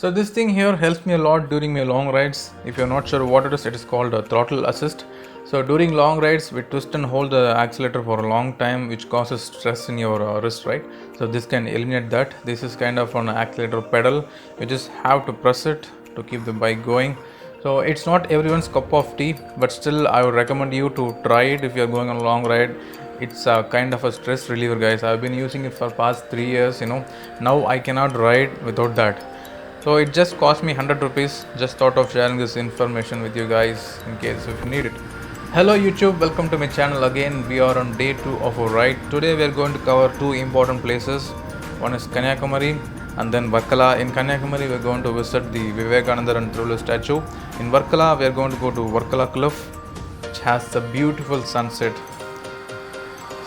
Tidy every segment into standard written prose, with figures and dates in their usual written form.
So this thing here helps me a lot during my long rides. If you're not sure what it is called a throttle assist. So during long rides, we twist and hold the accelerator for a long time, which causes stress in your wrist, right? So this can eliminate that. This is kind of an accelerator pedal. You just have to press it to keep the bike going. So it's not everyone's cup of tea, but still I would recommend you to try it if you're going on a long ride. It's a kind of a stress reliever, guys. I've been using it for past 3 years. Now I cannot ride without that. So it just cost me 100 rupees. Just thought of sharing this information with you guys in case if you need it. Hello YouTube, welcome to my channel again. We are on day 2 of our ride. Today we are going to cover 2 important places. One is Kanyakumari and then Varkala. In Kanyakumari we are going to visit the Vivekananda and Thiruvallur statue. In Varkala we are going to go to Varkala Cliff, which has a beautiful sunset.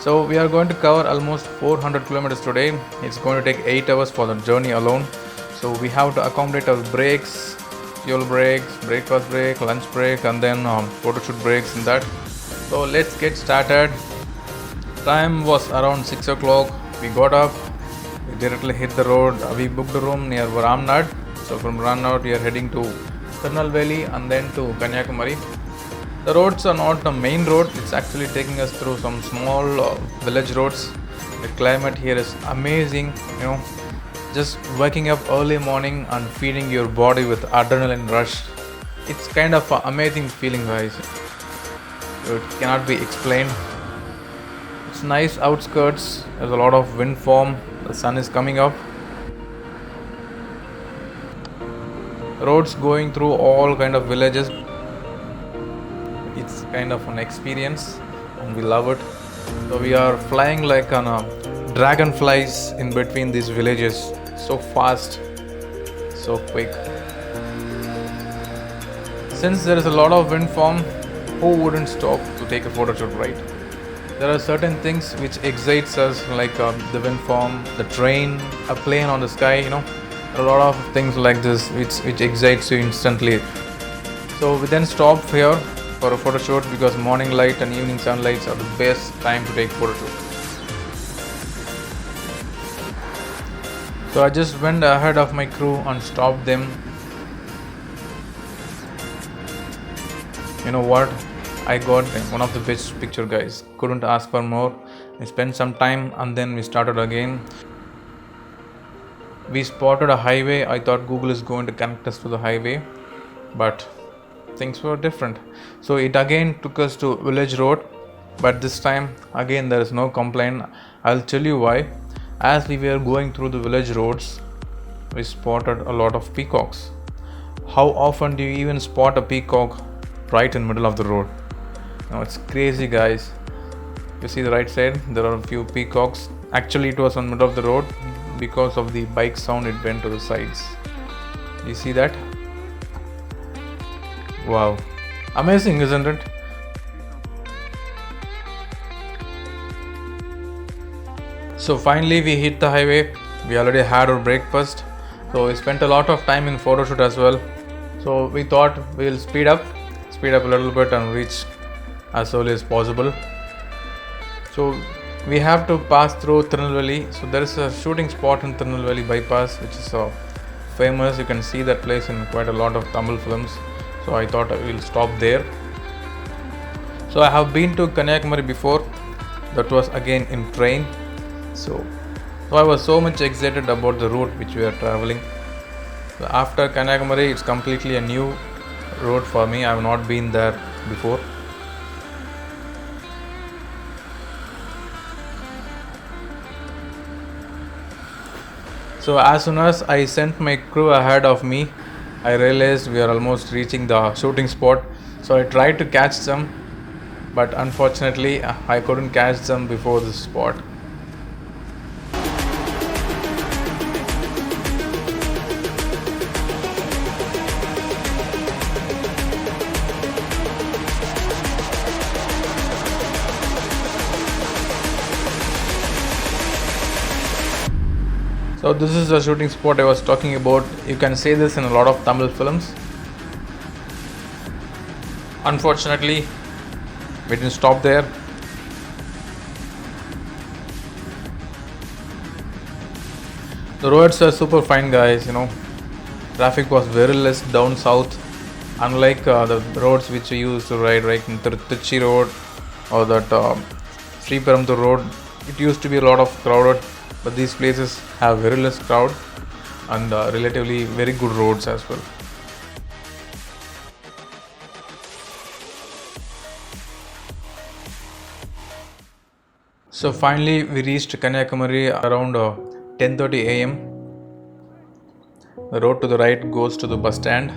So we are going to cover almost 400 kilometers today. It's going to take 8 hours for the journey alone. So we have to accommodate our breaks, fuel breaks, breakfast break, lunch break, and then photo shoot breaks in that. So let's get started. Time was around 6 o'clock. We got up, we directly hit the road. We booked a room near Ramnad. So from Ramnad we are heading to Tirunelveli and then to Kanyakumari. The roads are not the main road. It's actually taking us through some small village roads. The climate here is amazing, just waking up early morning and feeding your body with adrenaline rush. It's kind of an amazing feeling, guys. It cannot be explained. It's nice outskirts. There's a lot of wind form. The sun is coming up. Roads going through all kind of villages. It's kind of an experience and we love it. So we are flying like on dragonflies in between these villages. So fast, so quick. Since there is a lot of wind form, who wouldn't stop to take a photo shoot, right? There are certain things which excites us, like the wind form, the train, a plane on the sky. A lot of things like this which excites you instantly. So we then stop here for a photo shoot because morning light and evening sunlights are the best time to take photo shoot. So I just went ahead of my crew and stopped them. You know what? I got one of the best picture, guys. Couldn't ask for more. We spent some time and then we started again. We spotted a highway. I thought Google is going to connect us to the highway, but things were different. So it again took us to village road, but this time again there is no complaint. I'll tell you why. As we were going through the village roads, we spotted a lot of peacocks. How often do you even spot a peacock right in the middle of the road? It's crazy, guys. You see the right side, there are a few peacocks. Actually it was in the middle of the road. Because of the bike sound, it went to the sides. You see that? Wow, amazing, isn't it? So finally we hit the highway. We already had our breakfast. So we spent a lot of time in photo shoot as well. So we thought we'll speed up a little bit and reach as early as possible. So we have to pass through Tirunelveli. So there is a shooting spot in Tirunelveli bypass which is famous. You can see that place in quite a lot of Tamil films. So I thought I will stop there. So I have been to Kanyakumari before. That was again in train. So I was so much excited about the route which we are traveling. So after Kanyakumari, it's completely a new road for me. I have not been there before. So as soon as I sent my crew ahead of me, I realized we are almost reaching the shooting spot. So I tried to catch them, but unfortunately I couldn't catch them before this spot. So this is the shooting spot I was talking about. You can see this in a lot of Tamil films. Unfortunately, we didn't stop there. The roads are super fine, guys. Traffic was very less down south, unlike the roads which we used to ride, right, in Tiruchi road or that Sri Perumthur road. It used to be a lot of crowded, but these places have very less crowd and relatively very good roads as well. So finally we reached Kanyakumari around 10:30 a.m. The road to the right goes to the bus stand.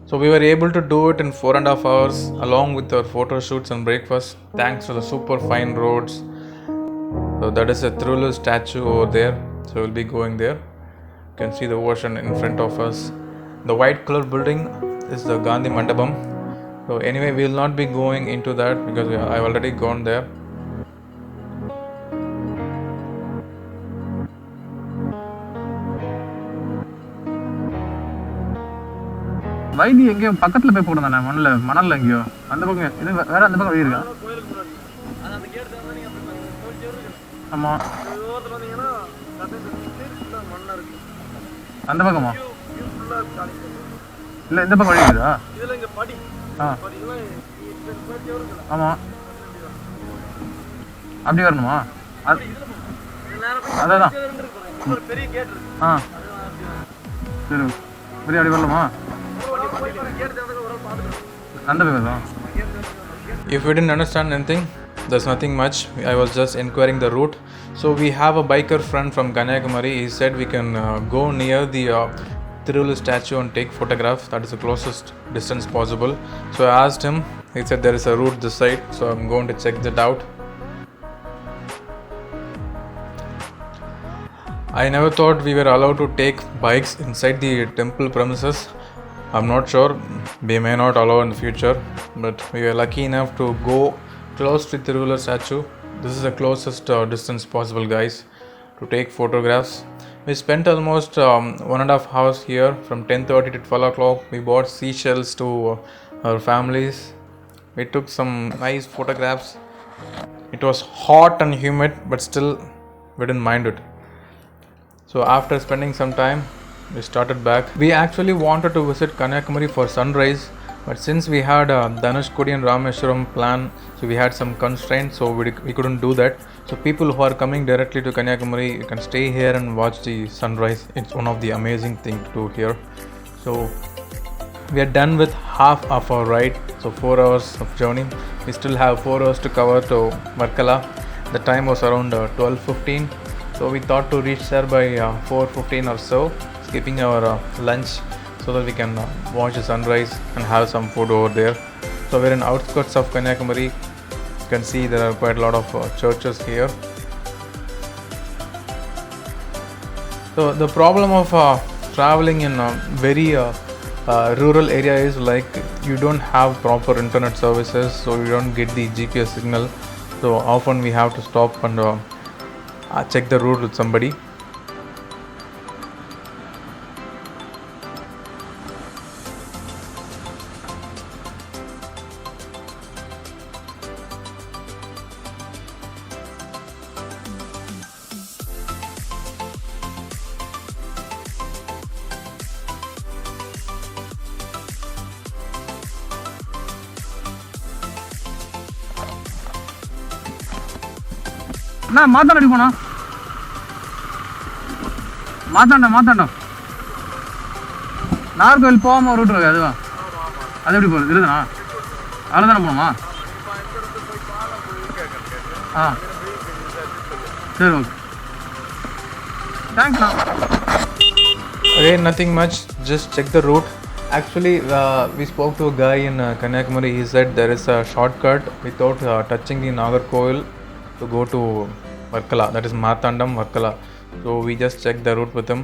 So we were able to do it in 4.5 hours along with our photo shoots and breakfast thanks to the super fine roads. So that is a Tiruvallur statue over there. So we'll be going there. You can see the ocean in front of us. The white color building is the Gandhi Mandapam. So anyway, we will not be going into that because I've already gone there. வைத்தி எங்கேயோ பக்கத்தில் போய் போடுதானே மணலில் எங்கேயோ அந்த பக்கம் இது வேற அந்த பக்கம் வழி இருக்கா? ஆமாம், அந்த பக்கமா? இல்லை இந்த பக்கம் வழி இருக்குதா? ஆ ஆமாம், அப்படி வரணுமா? அதான் ஆ சரி, பெரிய அப்படி வரலாமா? If you didn't understand anything, there's nothing much. I was just inquiring the route. So we have a biker friend from Kanyakumari. He said we can go near the Tiruvallur statue and take photographs. That is the closest distance possible. So I asked him. He said there is a route this side. So I'm going to check that out. I never thought we were allowed to take bikes inside the temple premises. I'm not sure, we may not allow in the future, but we were lucky enough to go close to the Tiruvallur statue. This is the closest distance possible, guys, to take photographs. We spent almost 1.5 hours here from 10:30 to 12 o'clock. We bought seashells to our families. We took some nice photographs. It was hot and humid, but still we didn't mind it. So after spending some time, we started back. We actually wanted to visit Kanyakumari for sunrise, but since we had Dhanushkodi and Rameshwaram plan, so we had some constraints, so we couldn't do that. So people who are coming directly to Kanyakumari, you can stay here and watch the sunrise. It's one of the amazing things to do here. So we are done with half of our ride, so 4 hours of journey. We still have 4 hours to cover to Varkala. The time was around 12:15, so we thought to reach there by 4:15 or so, skipping our lunch so that we can watch the sunrise and have some food over there. So we're in outskirts of Kanyakumari. You can see there are quite a lot of churches here. So the problem of traveling in a very rural area is like you don't have proper internet services, so you don't get the GPS signal. So often we have to stop and check the route with somebody. அண்ணா மாத்தாண்டி போனா மாத்தாண்டம் நாகர்கோவில் போகாமல் ஒரு root இருக்கு, அதுவா? அது எப்படி போகுது? இருக்குதுண்ணா, அதில் தானே போகணுமா? ஆ சரி, ஓகே, தேங்க்ஸ்ண்ணா. Again, nothing much, just check the route. Actually, we spoke to a guy in Kanyakumari. He said there is a shortcut without touching the Nagarkoil to go to Varkala, that is Marthandam, Varkala. So we just checked the route with him.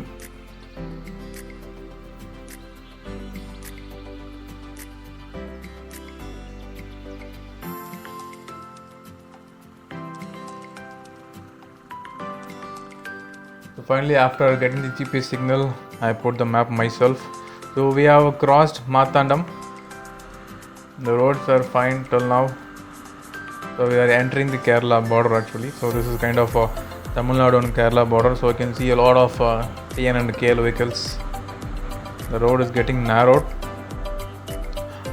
So finally, after getting the GPS signal, I put the map myself. So we have crossed Marthandam. The roads are fine till now. So we are entering the Kerala border actually. So this is kind of a Tamil Nadu and Kerala border. So you can see a lot of TN and KL vehicles. the road is getting narrowed.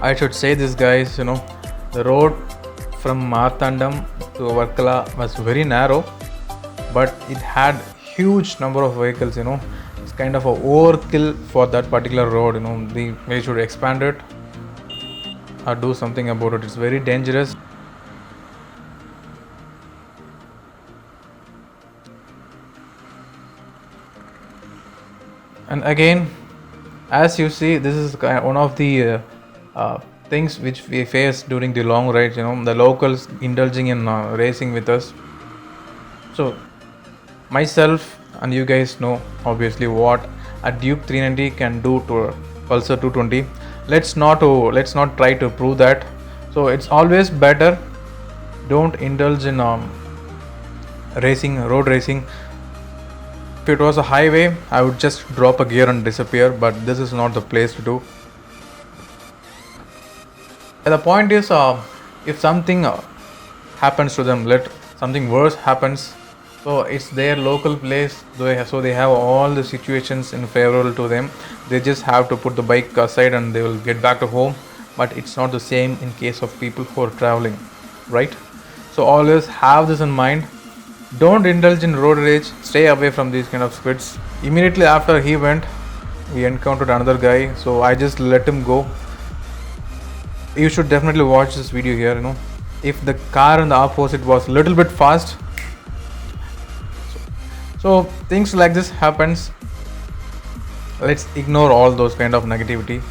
I should say this, guys, the road from Marthandam to Varkala was very narrow, but it had huge number of vehicles. It's kind of a overkill for that particular road. We should expand it or do something about it. It's very dangerous. And again, as you see, this is one of the things which we face during the long rides. The locals indulging in racing with us. So myself and you guys know obviously what a Duke 390 can do to a Pulsar 220. Let's not try to prove that. So it's always better, don't indulge in road racing. If it was a highway, I would just drop a gear and disappear, but this is not the place to do. And the point is, if something happens to them, let something worse happens, so it's their local place, so they have all the situations in favorable to them. They just have to put the bike aside and they will get back to home. But it's not the same in case of people who are traveling, right? So always have this in mind. Don't indulge in road rage. Stay away from these kind of squids. Immediately after he went, we encountered another guy, so I just let him go. You should definitely watch this video here. If the car in the opposite was a little bit fast, so things like this happens. Let's ignore all those kind of negativity.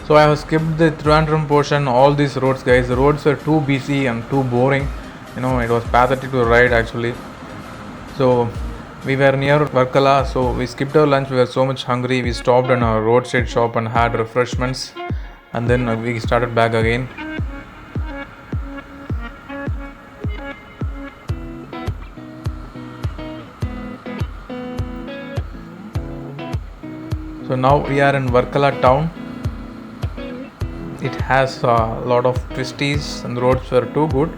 So I have skipped the Trivandrum portion. All these roads, guys, the roads were too busy and too boring. It was pathetic to ride actually. So we were near Varkala, so we skipped our lunch. We were so much hungry. We stopped in a roadside shop and had refreshments, and then we started back again. So now we are in Varkala town. It has a lot of twisties and the roads were too good.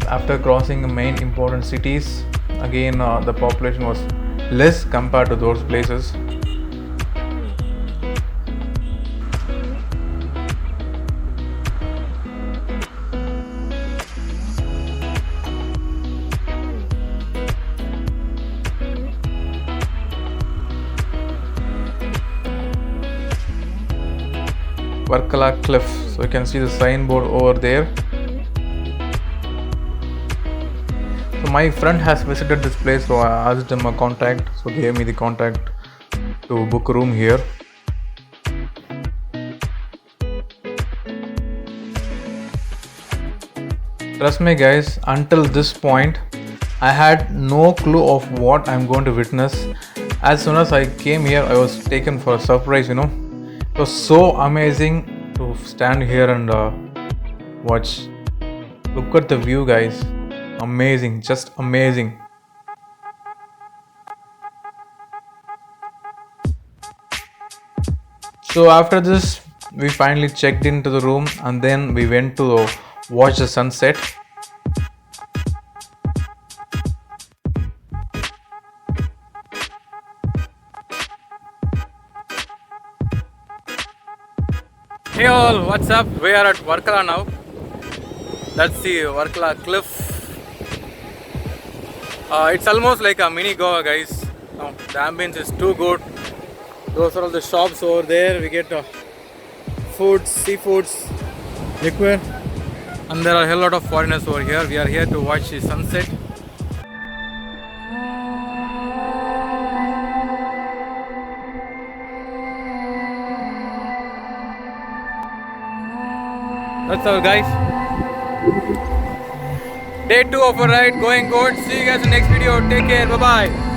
After crossing the main important cities, again the population was less compared to those places. Varkala Cliff, so you can see the signboard over there. So my friend has visited this place, so I asked him a contact, so he gave me the contact to book a room here. Trust me, guys, until this point I had no clue of what I'm going to witness. As soon as I came here, I was taken for a surprise. It was so amazing to stand here and watch. Look at the view, guys. Amazing, just amazing. So after this, we finally checked into the room and then we went to watch the sunset. Hey all, what's up? We are at Varkala now. That's the Varkala cliff. It's almost like a mini Goa, guys. No, the ambience is too good. Those are all the shops over there. We get foods, seafoods, liquor, and there are a hell lot of foreigners over here. We are here to watch the sunset. That's all, guys. Day 2 of our ride going good. See you guys in the next video. Take care. Bye bye.